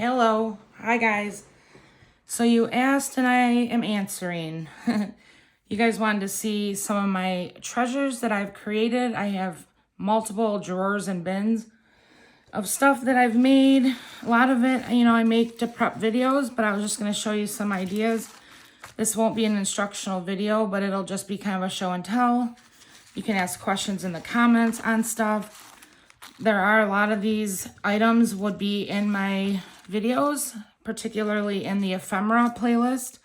Hello. Hi, guys. So you asked and I am answering. You guys wanted to see some of my treasures that I've created. I have multiple drawers and bins of stuff that I've made. A lot of it, I make to prep videos, but I was just going to show you some ideas. This won't be an instructional video, but it'll just be kind of a show and tell. You can ask questions in the comments on stuff. There are a lot of these items would be in my videos, particularly in the ephemera playlist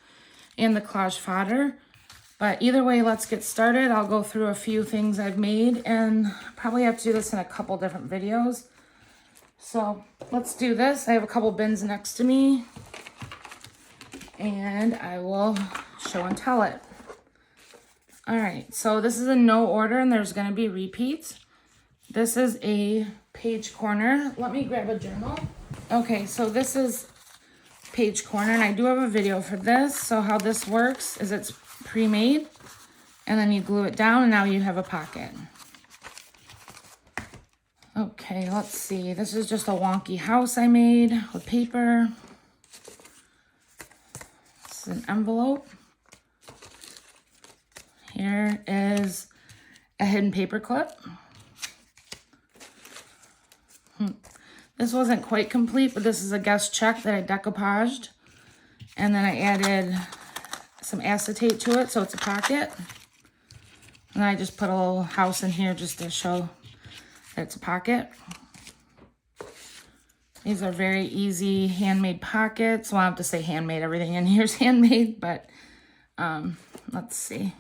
and the collage fodder. But either way, let's get started. I'll go through a few things I've made and probably have to do this in a couple different videos. So let's do this. I have a couple bins next to me and I will show and tell it. All right, so this is in no order and there's gonna be repeats. This is a page corner. Let me grab a journal. Okay, so this is page corner and I do have a video for this. So how this works is it's pre-made and then you glue it down and now you have a pocket. Okay, let's see. This is just a wonky house I made with paper. This is an envelope. Here is a hidden paper clip. This wasn't quite complete, but this is a guest check that I decoupaged. And then I added some acetate to it, so it's a pocket. And I just put a little house in here just to show that it's a pocket. These are very easy handmade pockets. Well, I have to say handmade. Everything in here is handmade, but let's see.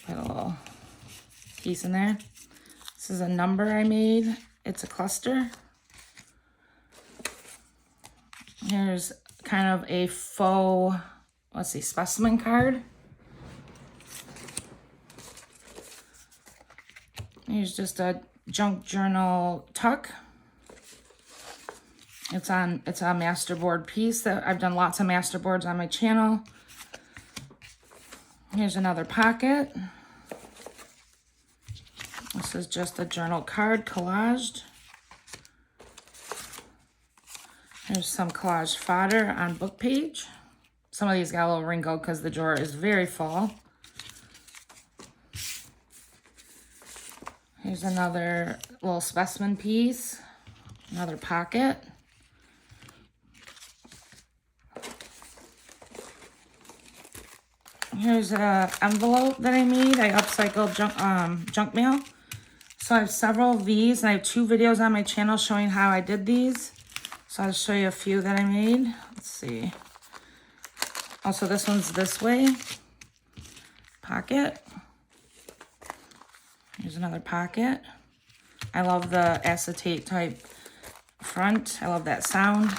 Put a little piece in there. This is a number I made. It's a cluster. Here's kind of a faux, let's see, specimen card. Here's just a junk journal tuck. It's a masterboard piece that I've done lots of masterboards on my channel. Here's another pocket. This is just a journal card collaged. Here's some collage fodder on book page. Some of these got a little wrinkled because the drawer is very full. Here's another little specimen piece, another pocket. Here's an envelope that I made. I upcycled junk mail. So I have several of these, and I have 2 videos on my channel showing how I did these. So I'll show you a few that I made. Let's see. Also, this one's this way. Pocket. Here's another pocket. I love the acetate type front. I love that sound.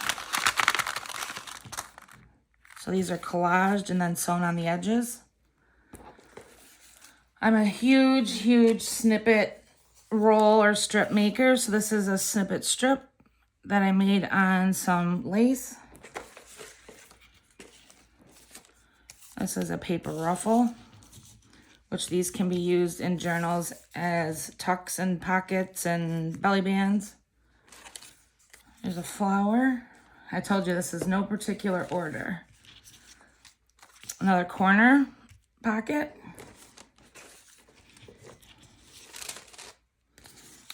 So these are collaged and then sewn on the edges. I'm a huge snippet roll or strip maker. So this is a snippet strip that I made on some lace. This is a paper ruffle, which these can be used in journals as tucks and pockets and belly bands. There's a flower. I told you this is no particular order. Another corner pocket.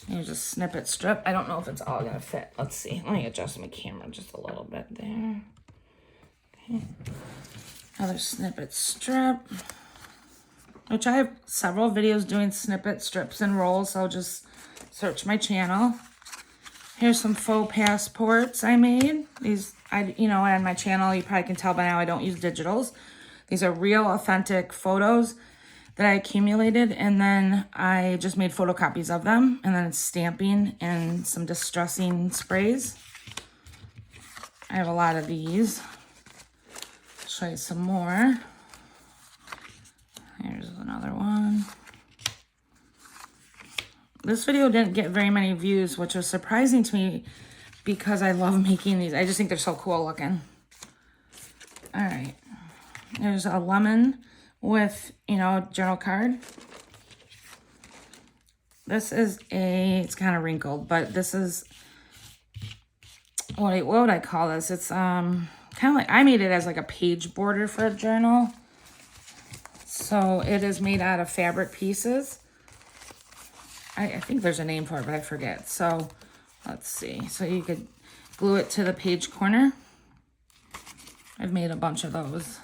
Here's a snippet strip. I don't know if it's all gonna fit. Let's see. Let me adjust my camera just a little bit there. Okay. Another snippet strip, which I have several videos doing snippet strips and rolls, so just search my channel. Here's some faux passports I made. These, on my channel, you probably can tell by now I don't use digitals. These are real authentic photos that I accumulated, and then I just made photocopies of them, and then it's stamping and some distressing sprays. I have a lot of these. I'll show you some more. Here's another one. This video didn't get very many views, which was surprising to me because I love making these. I just think they're so cool looking. All right. There's a lemon with, journal card. This is it's kind of wrinkled, but this is what would I call this? It's kind of like, I made it as like a page border for a journal. So it is made out of fabric pieces. I think there's a name for it, but I forget. So let's see. So you could glue it to the page corner. I've made a bunch of those.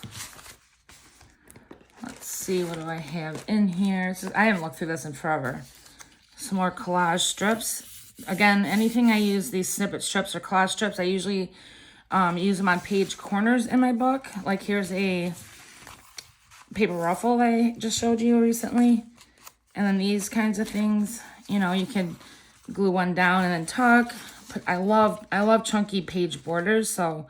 Let's see, what do I have in here? I haven't looked through this in forever. Some more collage strips. Again, anything I use, these snippet strips or collage strips, I usually use them on page corners in my book. Like here's a paper ruffle that I just showed you recently. And then these kinds of things, you know, you can glue one down and then tuck. I love chunky page borders, so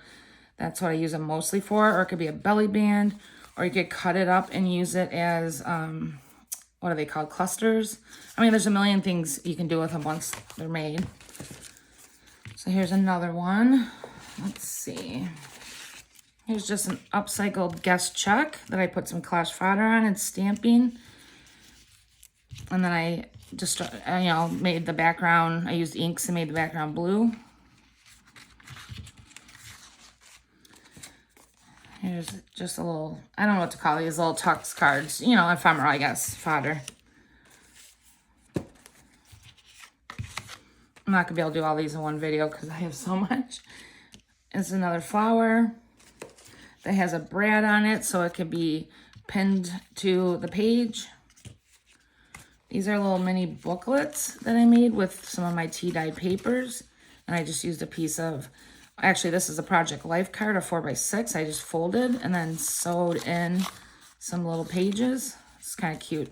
that's what I use them mostly for. Or it could be a belly band, or you could cut it up and use it as, what are they called, clusters? I mean, there's a million things you can do with them once they're made. So here's another one. Let's see. Here's just an upcycled guest check that I put some Collage Fodder on and stamping. And then I just, you know, made the background. I used inks and made the background blue. Here's just a little, I don't know what to call these, little tux cards. You know, ephemera, I guess, fodder. I'm not going to be able to do all these in one video because I have so much. It's another flower that has a brad on it, so it could be pinned to the page. These are little mini booklets that I made with some of my tea dye papers. And I just used a piece of, actually this is a Project Life card, a 4x6. I just folded and then sewed in some little pages. It's kind of cute.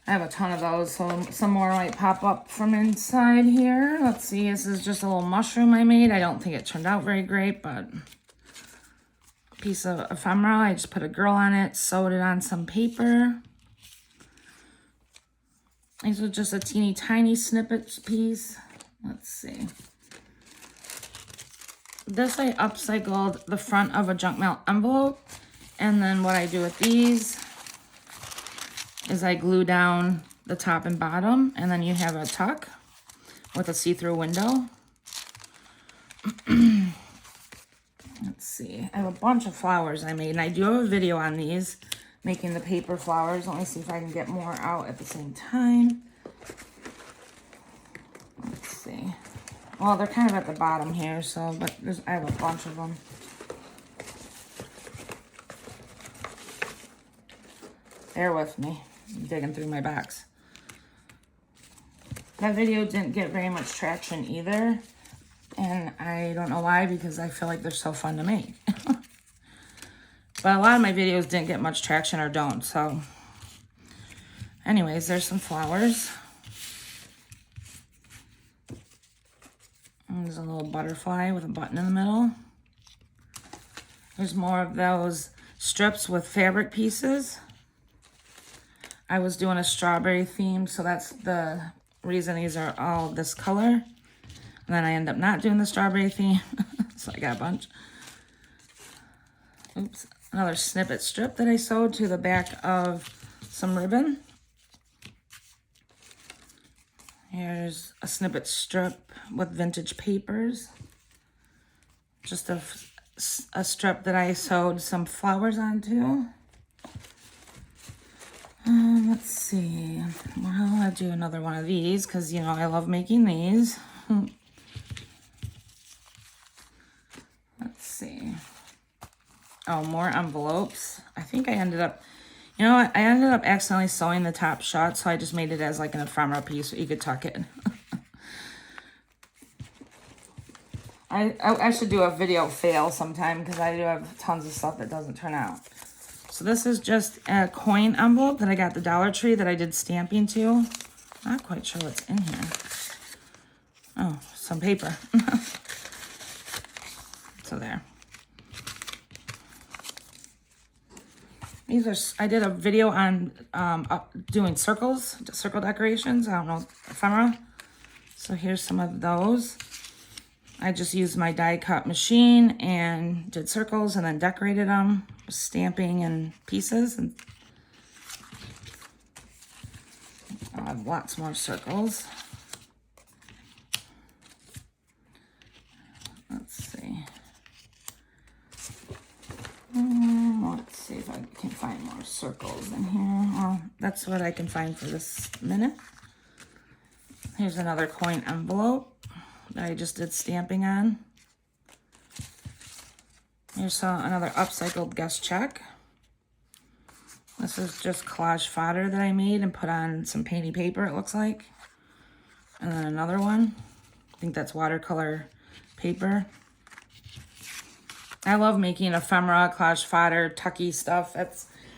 I have a ton of those, so some more might pop up from inside here. Let's see, this is just a little mushroom I made. I don't think it turned out very great, but a piece of ephemera. I just put a girl on it, sewed it on some paper. These are just a teeny tiny snippet piece. Let's see. This I upcycled the front of a junk mail envelope. And then what I do with these is I glue down the top and bottom. And then you have a tuck with a see-through window. Let's see. I have a bunch of flowers I made. And I do have a video on these, making the paper flowers. Let me see if I can get more out at the same time. Let's see. Well, they're kind of at the bottom here, so, but I have a bunch of them. Bear with me. I'm digging through my box. That video didn't get very much traction either. And I don't know why, because I feel like they're so fun to make. But a lot of my videos didn't get much traction or don't, so. Anyways, there's some flowers. And there's a little butterfly with a button in the middle. There's more of those strips with fabric pieces. I was doing a strawberry theme, so that's the reason these are all this color. And then I end up not doing the strawberry theme, so I got a bunch. Oops. Another snippet strip that I sewed to the back of some ribbon. Here's a snippet strip with vintage papers. Just a strip that I sewed some flowers onto. Let's see. Well, I'll do another one of these because, you know, I love making these. Let's see. Oh, more envelopes. I think I ended up, you know what? I ended up accidentally sewing the top shut, so I just made it as like an ephemera piece so you could tuck it. I should do a video fail sometime because I do have tons of stuff that doesn't turn out. So this is just a coin envelope that I got at the Dollar Tree that I did stamping to. Not quite sure what's in here. Oh, some paper. So there. These are, I did a video on doing circles, circle decorations. I don't know, ephemera. So here's some of those. I just used my die cut machine and did circles and then decorated them with stamping and pieces. And I have lots more circles. I can find more circles in here. Well, that's what I can find for this minute. Here's another coin envelope that I just did stamping on. Here's another upcycled guest check. This is just collage fodder that I made and put on some painty paper, it looks like. And then another one. I think that's watercolor paper. I love making ephemera, collage fodder, tucky stuff.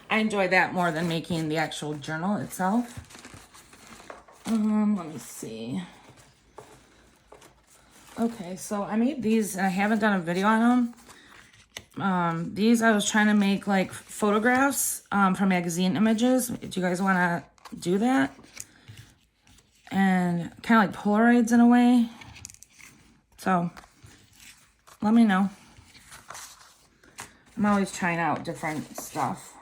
I enjoy that more than making the actual journal itself. Let me see. Okay, so I made these and I haven't done a video on them. These I was trying to make like photographs from magazine images. Do you guys want to do that? And kind of like Polaroids in a way. So let me know. I'm always trying out different stuff.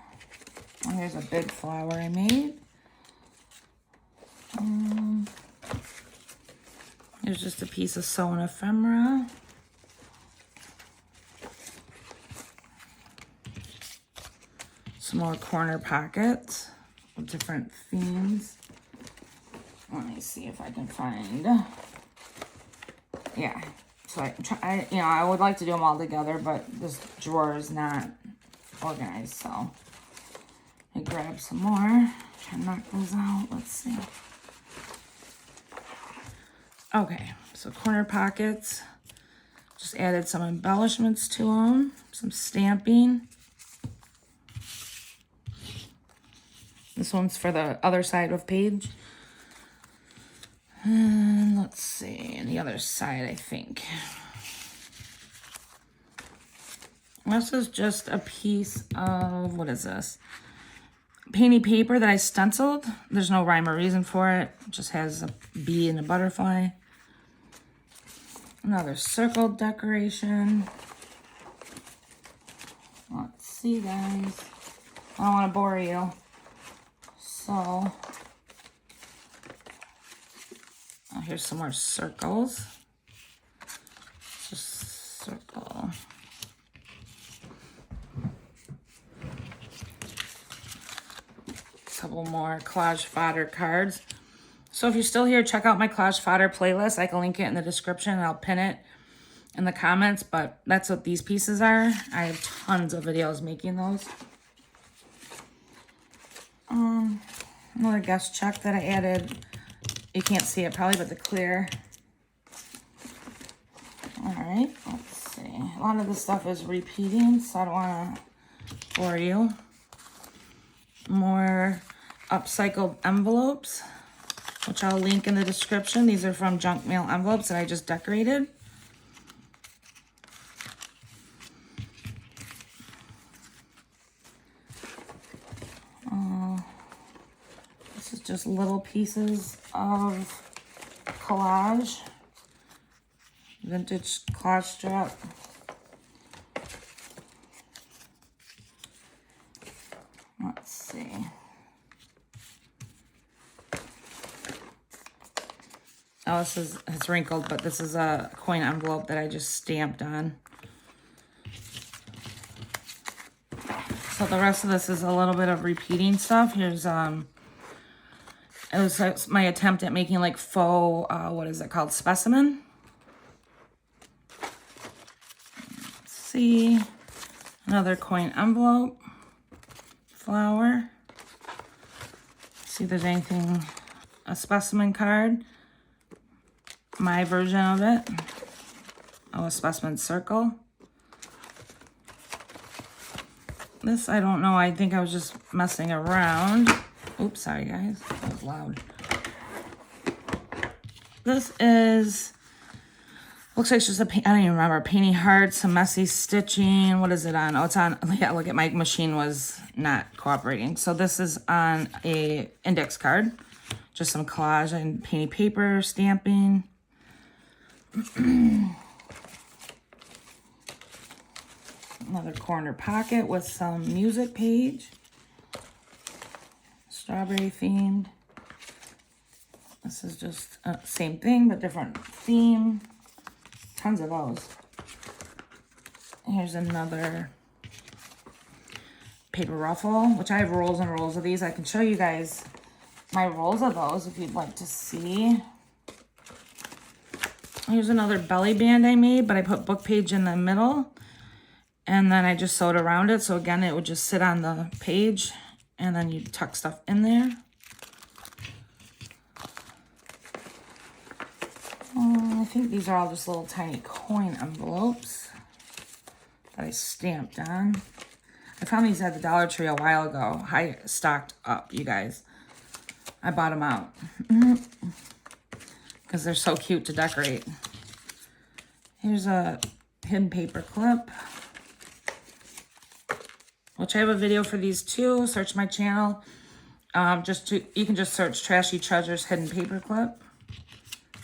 And here's a big flower I made. Here's just a piece of sewn ephemera. Some more corner pockets with different themes. Let me see if I can find. Yeah. So I would like to do them all together, but this drawer is not organized, so I grab some more. Try to knock those out. Let's see. Okay, so corner pockets. Just added some embellishments to them, some stamping. This one's for the other side of page. And let's see, and the other side, I think. This is just a piece of, what is this? Painty paper that I stenciled. There's no rhyme or reason for it. It just has a bee and a butterfly. Another circle decoration. Let's see, guys. I don't want to bore you. So, here's some more circles. Just circle. A couple more collage fodder cards. So if you're still here, check out my collage fodder playlist. I can link it in the description and I'll pin it in the comments, but that's what these pieces are. I have tons of videos making those. Another guest check that I added. You can't see it probably, but the clear. All right, let's see. A lot of this stuff is repeating, so I don't want to bore you. More upcycled envelopes, which I'll link in the description. These are from junk mail envelopes that I just decorated. This is just little pieces of collage. Vintage collage strap. Let's see. Oh, it's wrinkled, but this is a coin envelope that I just stamped on. So the rest of this is a little bit of repeating stuff. Here's it was my attempt at making like faux, what is it called? Specimen. Let's see. Another coin envelope. Flower. See if there's anything, a specimen card. My version of it. Oh, a specimen circle. This, I don't know. I think I was just messing around. Oops, sorry guys. That was loud. This is, looks like it's just a, I don't even remember, painting hearts, some messy stitching. What is it on? Oh, it's on, yeah, look at my machine was not cooperating. So this is on a index card. Just some collage and painting paper, stamping. Another corner pocket with some music page. Strawberry themed. This is just same thing, but different theme. Tons of those. Here's another paper ruffle, which I have rolls and rolls of these. I can show you guys my rolls of those if you'd like to see. Here's another belly band I made, but I put book page in the middle. And then I just sewed around it. So again, it would just sit on the page. And then you tuck stuff in there. I think these are all just little tiny coin envelopes that I stamped on. I found these at the Dollar Tree a while ago. I stocked up, you guys. I bought them out. Because they're so cute to decorate. Here's a hidden paper clip. Which I have a video for these too. Search my channel. You can just search Trashy Treasures hidden paper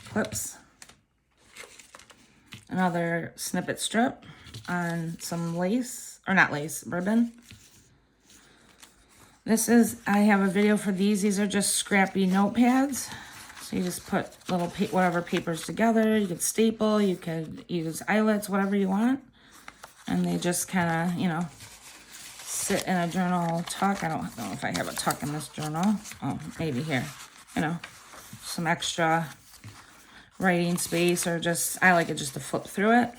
clips. Another snippet strip on some lace, or not lace, ribbon. I have a video for these. These are just scrappy notepads. So you just put little whatever papers together. You could staple, you could use eyelets, whatever you want. And they just kind of, you know, sit in a journal tuck. I don't know if I have a tuck in this journal. Oh, maybe here. You know, some extra writing space, or just, I like it just to flip through it.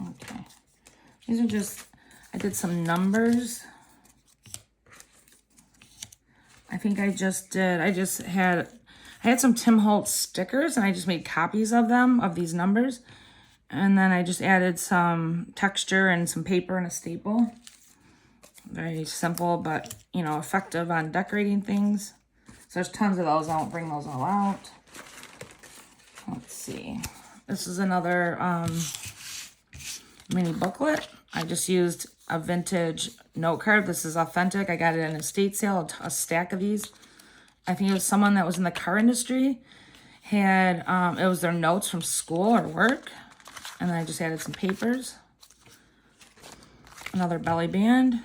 Okay. These are just, I did some numbers. I think I had some Tim Holtz stickers and I just made copies of them, of these numbers. And then I just added some texture and some paper and a staple. Very simple, but, you know, effective on decorating things. So there's tons of those. I won't bring those all out. Let's see. This is another mini booklet. I just used a vintage note card. This is authentic. I got it in an estate sale, a stack of these. I think it was someone that was in the car industry. It was their notes from school or work. And then I just added some papers. Another belly band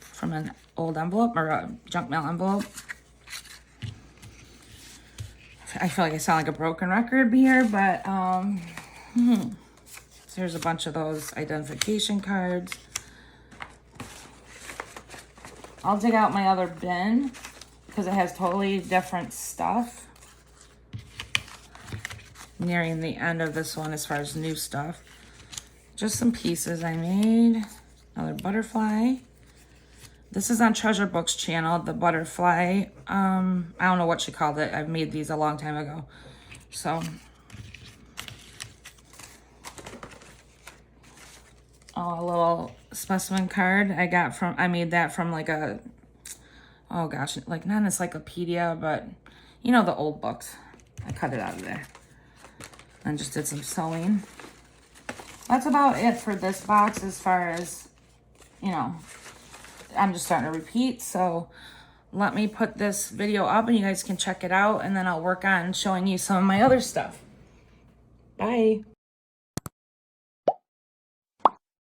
from an old envelope, or a junk mail envelope. I feel like I sound like a broken record here, but so here's a bunch of those identification cards. I'll dig out my other bin because it has totally different stuff. Nearing the end of this one as far as new stuff. Just some pieces I made. Another butterfly. This is on Treasure Book's channel, the butterfly. I don't know what she called it. I've made these a long time ago. So. Oh, a little specimen card I made that from like a, oh gosh, like not an encyclopedia, but you know, the old books. I cut it out of there. And just did some sewing. That's about it for this box as far as, you know, I'm just starting to repeat. So let me put this video up and you guys can check it out. And then I'll work on showing you some of my other stuff. Bye.